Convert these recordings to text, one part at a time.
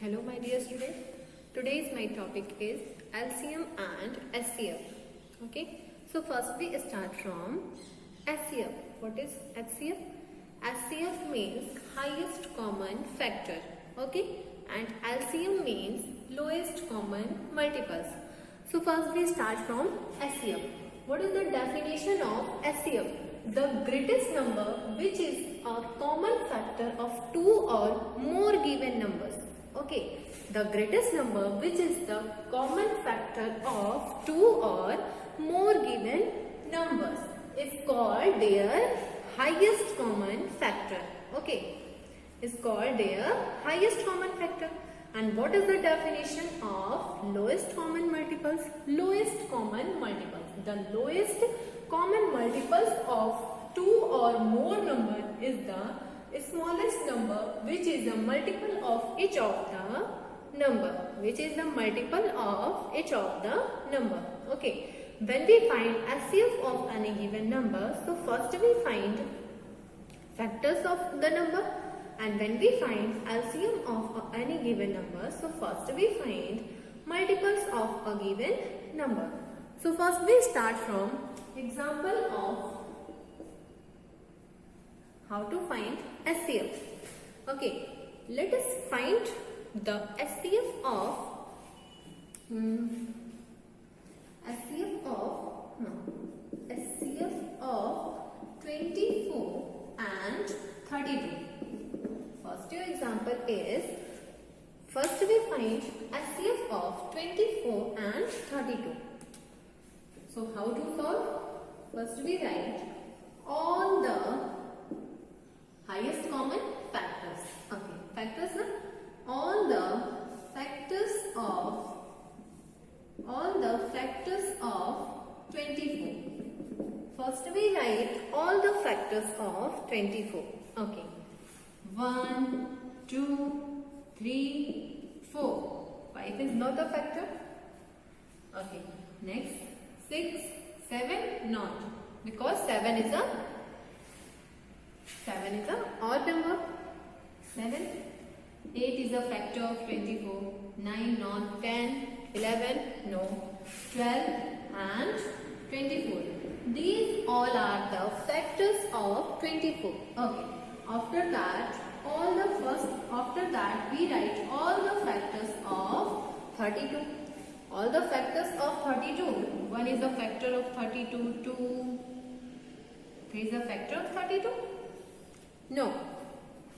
Hello my dear students. Today's my topic is LCM and HCF. Okay. So first we start from HCF. What is HCF? HCF means highest common factor. Okay. And LCM means lowest common multiples. So first we start from HCF. What is the definition of HCF? The greatest number which is a common factor of two or more given numbers. Okay, the greatest number which is the common factor of two or more given numbers is called their highest common factor. Okay, is called their highest common factor. And what is the definition of lowest common multiples? Lowest common multiples. The lowest common multiples of two or more number is the smallest number which is the multiple of each of the number. Which is the multiple of each of the number. Okay. When we find HCF of any given number, so first we find factors of the number. And when we find LCM of any given number, so first we find multiples of a given number. So first we start from example of how to find HCF. Okay, let us find the HCF of 24 and 32. First your example is, first we find HCF of 24 and 32. So how to solve? First we write all the highest common factors. Okay, factors na? All the factors of 24. First we write all the factors of 24. Okay. 1, 2, 3, 4. 5 is not a factor. Okay. Next 6, 7 not, because 7 is a odd number. 7. 8 is a factor of 24. 9 not. 10, 11 no. 12 and 24. These all are the factors of 24. Okay. After that we write all the factors of 32. All the factors of 32. 1 is a factor of 32. 2. 3 is a factor of 32. No.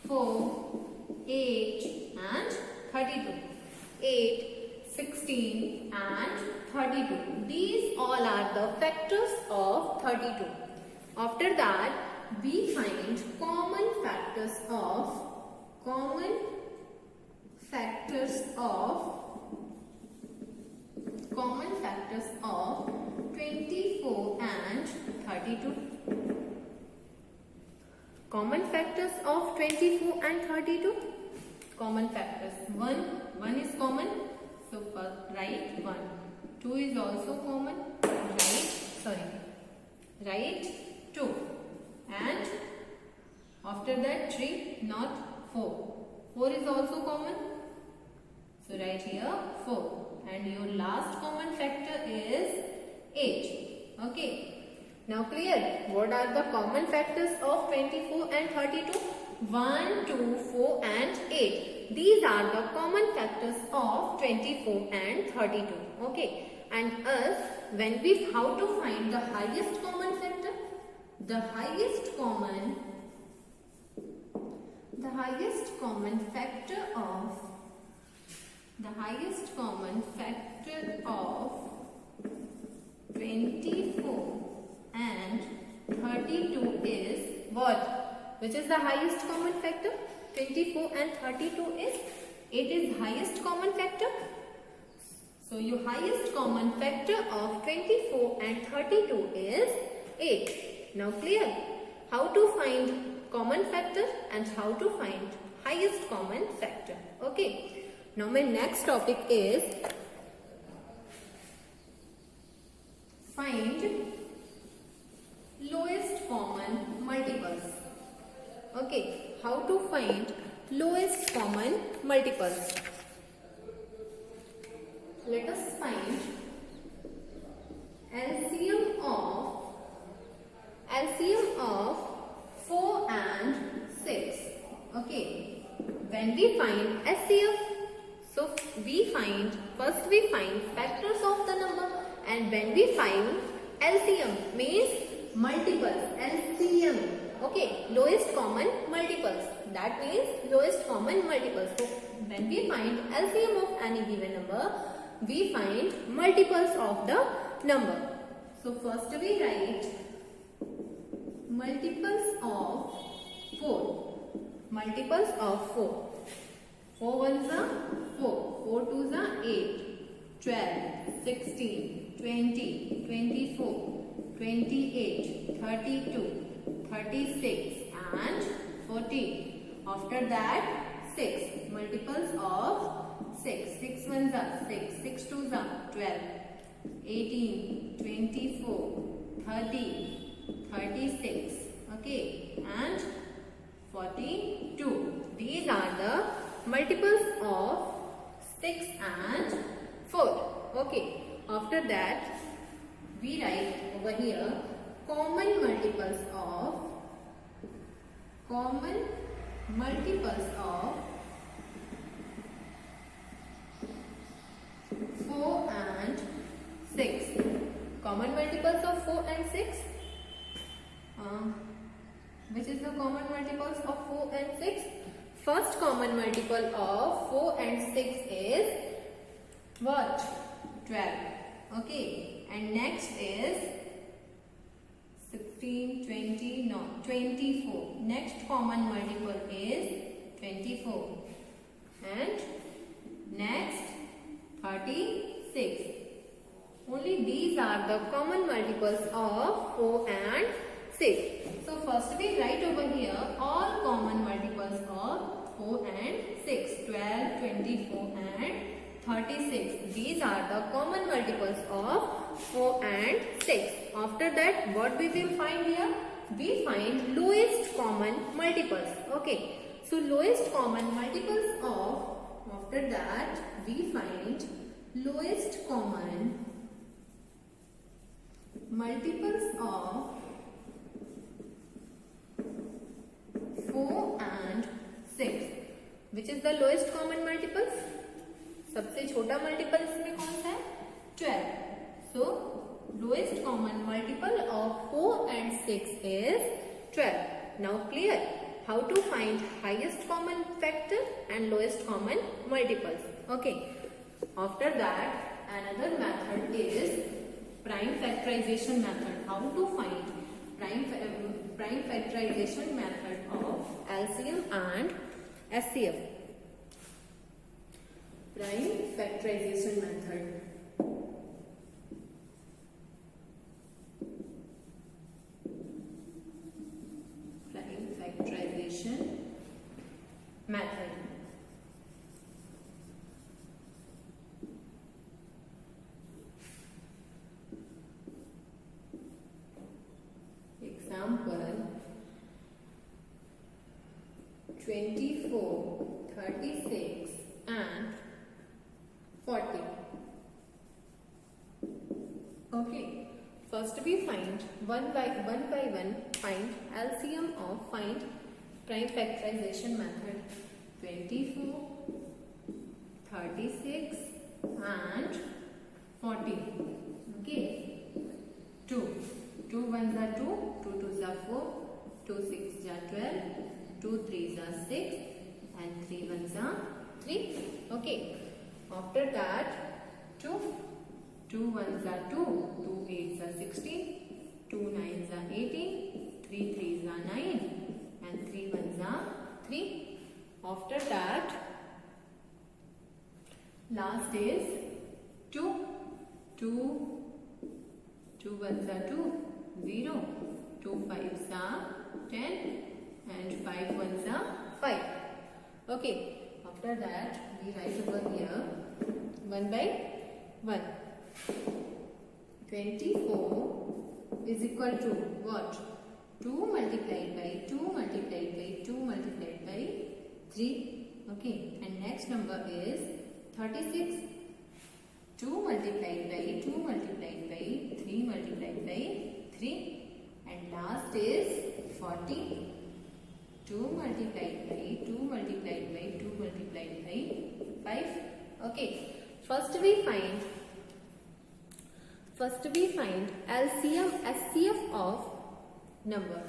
4, 8 and 32. 8, 16 and 32. These all are the factors of 32. After that, we find common factors of 24 and 32. Common factors of 24 and 32. Common factors. 1 is common. So first write 1. 2 is also common. Write 2. And after that 3, not 4. 4 is also common. So write here 4. And your last common factor is 8. Okay. Now clear? What are the common factors of 24 and 32? 1, 2, 4 and 8. These are the common factors of 24 and 32. Okay. And how to find the highest common factor? The highest common factor of 24 and 32 is what? Which is the highest common factor? 24 and 32 is? It is highest common factor. So your highest common factor of 24 and 32 is 8. Now clear? How to find common factor and how to find highest common factor. Okay. Now my next topic is find lowest common multiples. Okay. How to find lowest common multiples. let us find LCM of 4 and 6. Okay, when we find SCF, so first we find factors of the number, and when we find LCM means multiples, LCM, okay, lowest common multiples, that means lowest common multiples. So when we find LCM of any given number, we find multiples of the number. So first we write multiples of 4. Multiples of 4. 4 ones are 4. 4 twos are 8. 12, 16, 20, 24, 28, 32, 36 and 40. After that 6. Multiples of 6. 6 ones are 6. 6 twos are 12. 18, 24, 30, 36, okay, and 42. These are the multiples of 6 and 4. Okay, after that we write over here common multiples of 4 and 6. Common multiples of 4 and 6. Which is the common multiples of 4 and 6? First common multiple of 4 and 6 is what? 12. Okay. And next is 16, 20, no, 24. Next common multiple is 24. And next 36. Only these are the common multiples of 4 and 6. So first we write over here all common multiples of 4 and 6. 12, 24 and 36. These are the common multiples of 4 and 6. After that, what we will find here? We find lowest common multiples. Okay. So lowest common multiples of, after that we find lowest common multiples of 4 and 6. Which is the lowest common multiples? सबसे छोटा multiple इसमें कौन सा है? 12. So lowest common multiple of 4 and 6 is 12. Now clear how to find highest common factor and lowest common multiples. Okay. After that, another method is prime factorization method. How to find prime factorization method of LCM and SCF. Prime factorization method. Prime factorization method. Example 24, 36 and 40. Okay. First we find one by one find LCM of find prime factorization method. 24, 36 and 40. Okay. 2. 2 ones are 2, 2 twos are 4, 2 sixes are 12, 2 threes are 6 and 3 ones are 3. Okay. After that 2 ones are 2, 2 eights are 16, 2 nines are 18, 3 threes are 9 and 3 ones are 3. After that last is 2 ones are 2, 0, 2 fives are 10 and 5 ones are 5. Okay. After that we write over here one by one. 24 is equal to what? 2 multiplied by 2 multiplied by 2 multiplied by 3. Okay. And next number is 36. 2 multiplied by 2 multiplied by 3 multiplied by 3, and last is 40. 2 multiplied by 2 multiplied by 2 multiplied by 5. Okay, first we find LCM, SCF of number.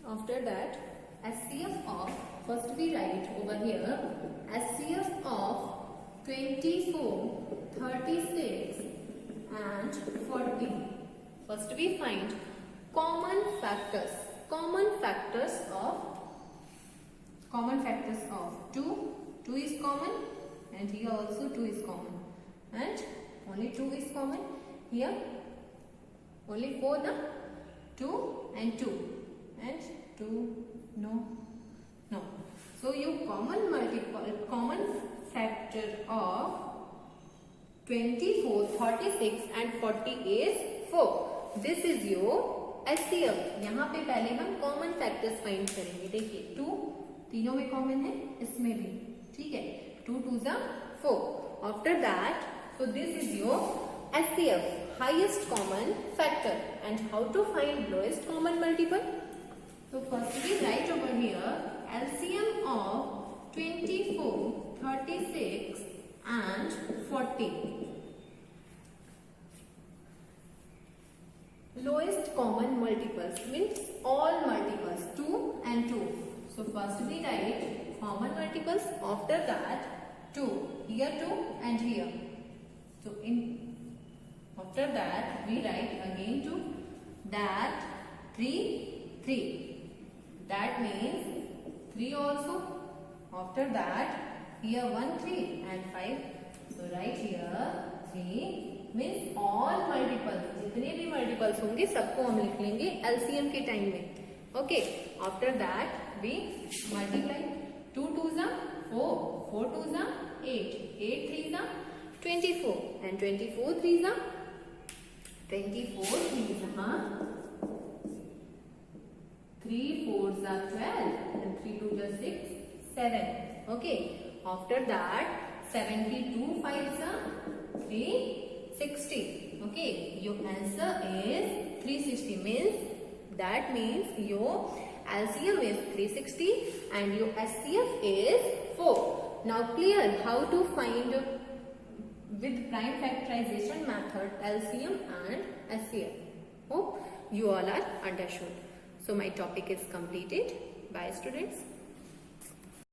After that, SCF of, first we write over here SCF of 24, 36 and 40. First we find common factors of 2. 2 is common, and here also 2 is common, and only 2 is common. Here only 4, the 2 and 2 and 2, no. So you common factor of 24, 36 and 40 is 4. This is your SCF. यहाँ पे पहले हम common factors find करेंगे. देखिए 2 तीनों में common है, इसमें भी, ठीक है. 2 2 जा 4. After that, so this is your SCF, highest common factor. And how to find lowest common multiple? So first we write over here LCM of 24, 36 and 40. Lowest common multiples means all multiples 2 and 2. So first we write common multiples, after that 2, here 2 and here. So after that we write again 2, that 3, 3. That means 3 also. After that here 1 3 and 5. So write here 3 means all multiples. जितने भी multiples होंगे सबको हम लिख लेंगे LCM के time में. Okay. After that we multiply. 2 2 जा 4, 4 2 जा 8, 8 3 जा 24 and 24 3 जा 24 3 जा 3 4 जा 12 and 3 2 जा 6 7. Okay. After that 72 5 जा 360. Okay. Your answer is 360. Means your LCM is 360 and your SCF is 4. Now clear how to find with prime factorization method LCM and SCF. Hope you all are understood. So my topic is completed. Bye students.